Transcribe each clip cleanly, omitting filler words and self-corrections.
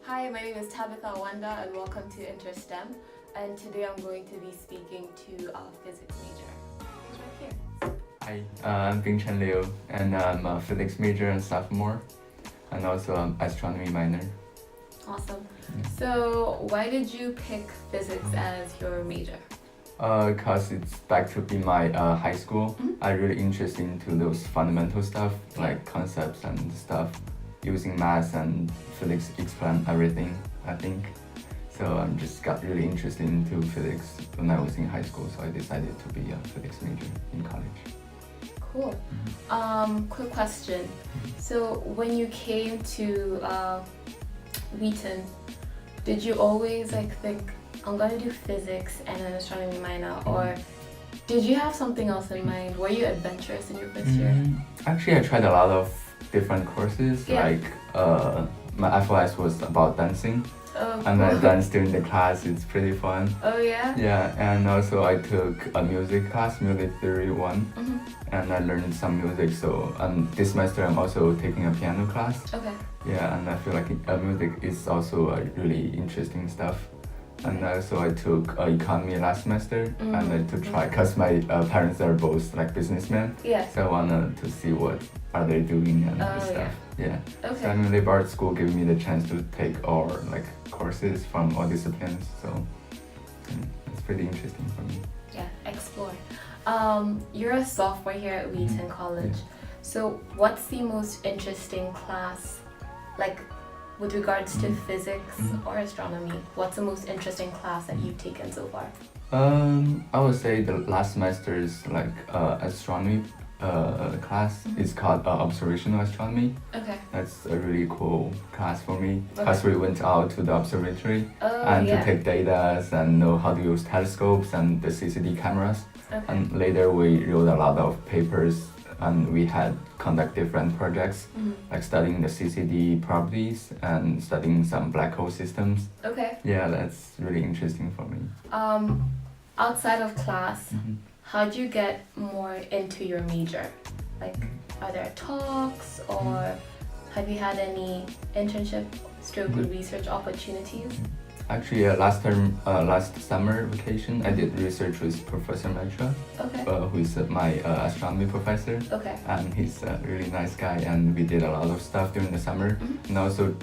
Hi, my name is Tabitha Wanda and welcome to InterSTEM. And today I'm going to be speaking to a physics major. Who's right here? Hi, I'm BINGCHEN Liu and I'm a physics major and sophomore and also an astronomy minor. Awesome. So why did you pick physics as your major? Cause it's back to be my high school. I'm really interested into those fundamental stuff like concepts and stuff, using math and physics explain everything, I think. So I'm just got really interested into physics when I was in high school, so I decided to be a physics major in college. Cool. Quick question. So when you came to Wheaton, did you always think, I'm gonna do physics and an astronomy minor, or did you have something else in mind? Were you adventurous in your first year? Actually, I tried a lot of different courses, like my FOS was about dancing. Oh, and I danced during the class. It's pretty fun. Oh yeah? Yeah, and also I took a music class, Music Theory 1, and I learned some music. So this semester I'm also taking a piano class. Okay. Yeah, and I feel like music is also really interesting stuff. And also I took economy last semester, and I to try, cause my parents are both businessmen. Yeah. So I wanted to see what are they doing and stuff. Yeah. Okay. So liberal arts school gave me the chance to take all courses from all disciplines. So it's pretty interesting for me. Yeah, explore. You're a sophomore here at Wheaton College. So what's the most interesting class, with regards to physics or astronomy? What's the most interesting class that you've taken so far? I would say the last semester's astronomy class is called Observational Astronomy. Okay. That's a really cool class for me because we went out to the observatory to take data and know how to use telescopes and the CCD cameras. Okay. And later we wrote a lot of papers and we had conduct different projects like studying the CCD properties and studying some black hole systems. Okay. Yeah, that's really interesting for me. Outside of class, how'd you get more into your major? Are there talks or have you had any internship research opportunities? Actually, last summer vacation, I did research with Professor Metra, who is my astronomy professor. Okay. And he's a really nice guy, and we did a lot of stuff during the summer, and also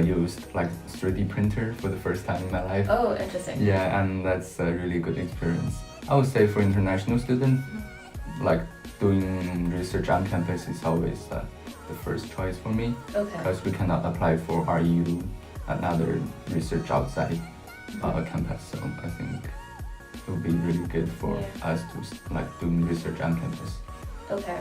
used 3D printer for the first time in my life. Oh, interesting. Yeah, and that's a really good experience. I would say for international students, doing research on campus is always the first choice for me, because we cannot apply for RU and other research outside campus. So I think it would be really good for us to doing research on campus. Okay.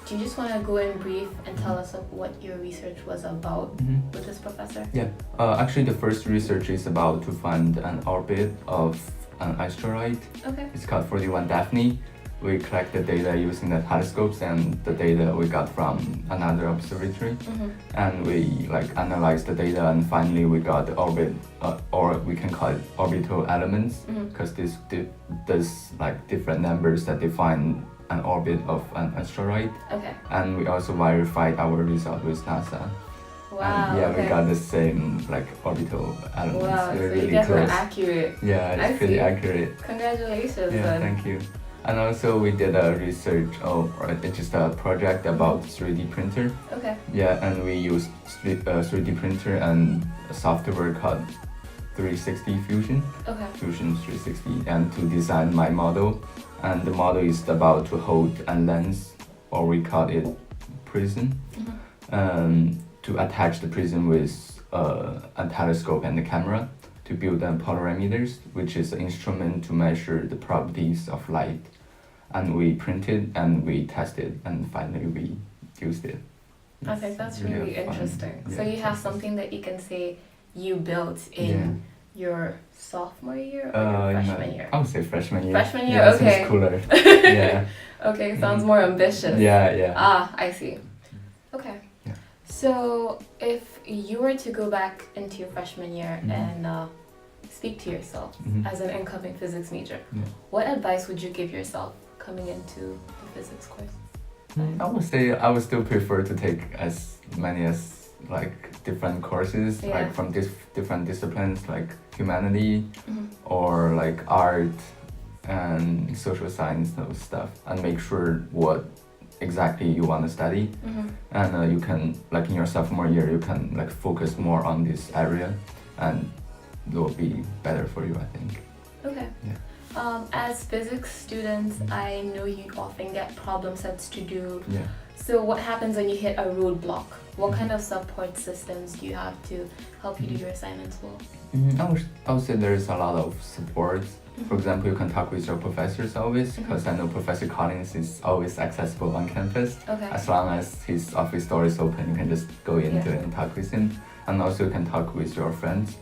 Do you just want to go in brief and tell us what your research was about with this professor? Yeah. Actually, the first research is about to find an orbit of an asteroid. Okay. It's called 41 Daphne. We collected data using the telescopes and the data we got from another observatory, and we analyzed the data, and finally we got the orbit, or we can call it orbital elements, because there's different numbers that define an orbit of an asteroid. Okay. And we also verified our result with NASA. Wow. And we got the same orbital elements. Wow, They're so really you guys were close. accurate. Yeah, it's pretty accurate. Congratulations. Yeah, thank you. And also we did a research, it's just a project about 3D printer. Okay. Yeah, and we used 3D printer and a software called 360 Fusion. Okay. Fusion 360, and to design my model. And the model is about to hold a lens, or we call it prism, to attach the prism with a telescope and a camera to build polarimeters, which is an instrument to measure the properties of light. And we printed and we tested, and finally we used it. I think that's really interesting. Yeah, so you have something that you can say you built in your sophomore year or your freshman year? I would say freshman year. Freshman year, yeah, okay. It's cooler. Yeah. Okay, sounds more ambitious. Yeah. Ah, I see. Okay. Yeah. So if you were to go back into your freshman year and speak to yourself as an incoming physics major, what advice would you give yourself coming into the physics course? I would say I would still prefer to take as many as like different courses, Yeah. like from different disciplines, like humanity Mhm. or like art and social science, those stuff, and make sure what exactly you want to study. Mhm. And you can, like in your sophomore year, you can like focus more on this area, and it will be better for you, I think. Okay. Yeah. As physics students, I know you often get problem sets to do. Yeah. So what happens when you hit a roadblock? What kind of support systems do you have to help you do your assignments well? I would say there's a lot of support. For example, you can talk with your professors always, because I know Professor Collins is always accessible on campus. Okay. As long as his office door is open, you can just go into it and talk with him. And also you can talk with your friends.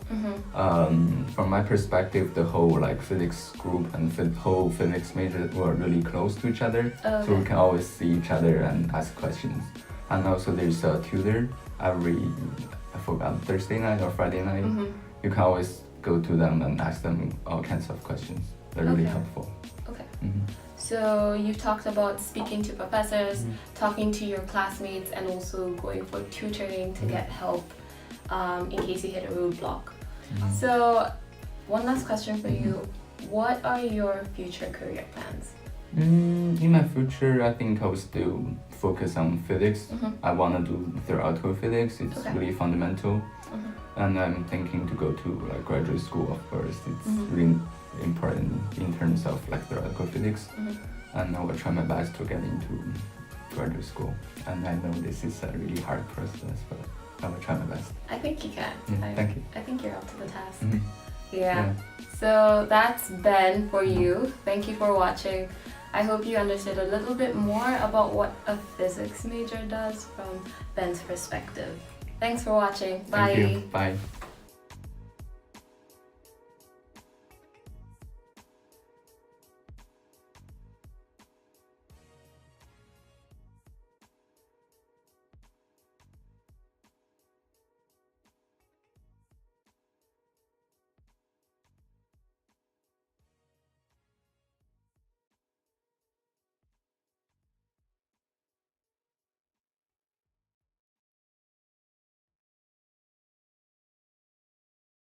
From my perspective, the whole like physics group and whole physics major were really close to each other. Okay. So we can always see each other and ask questions. And also there's a tutor every, I forgot, Thursday night or Friday night. You can always go to them and ask them all kinds of questions. They're really Okay. helpful. Okay. Mhm. So you've talked about speaking to professors, talking to your classmates, and also going for tutoring to get help in case you hit a roadblock. So one last question for you. What are your future career plans? In my future, I think I will still focus on physics. I want to do theoretical physics. It's Okay. really fundamental. And I'm thinking to go to like graduate school, of course. It's really important in terms of like theoretical physics. And I will try my best to get into graduate school. And I know this is a really hard process, but I will try my best. I think you can. Thank you. I think you're up to the task. Mhm. Yeah. So that's Ben for you. Thank you for watching. I hope you understood a little bit more about what a physics major does from Ben's perspective. Thanks for watching. Bye. Thank you. Bye.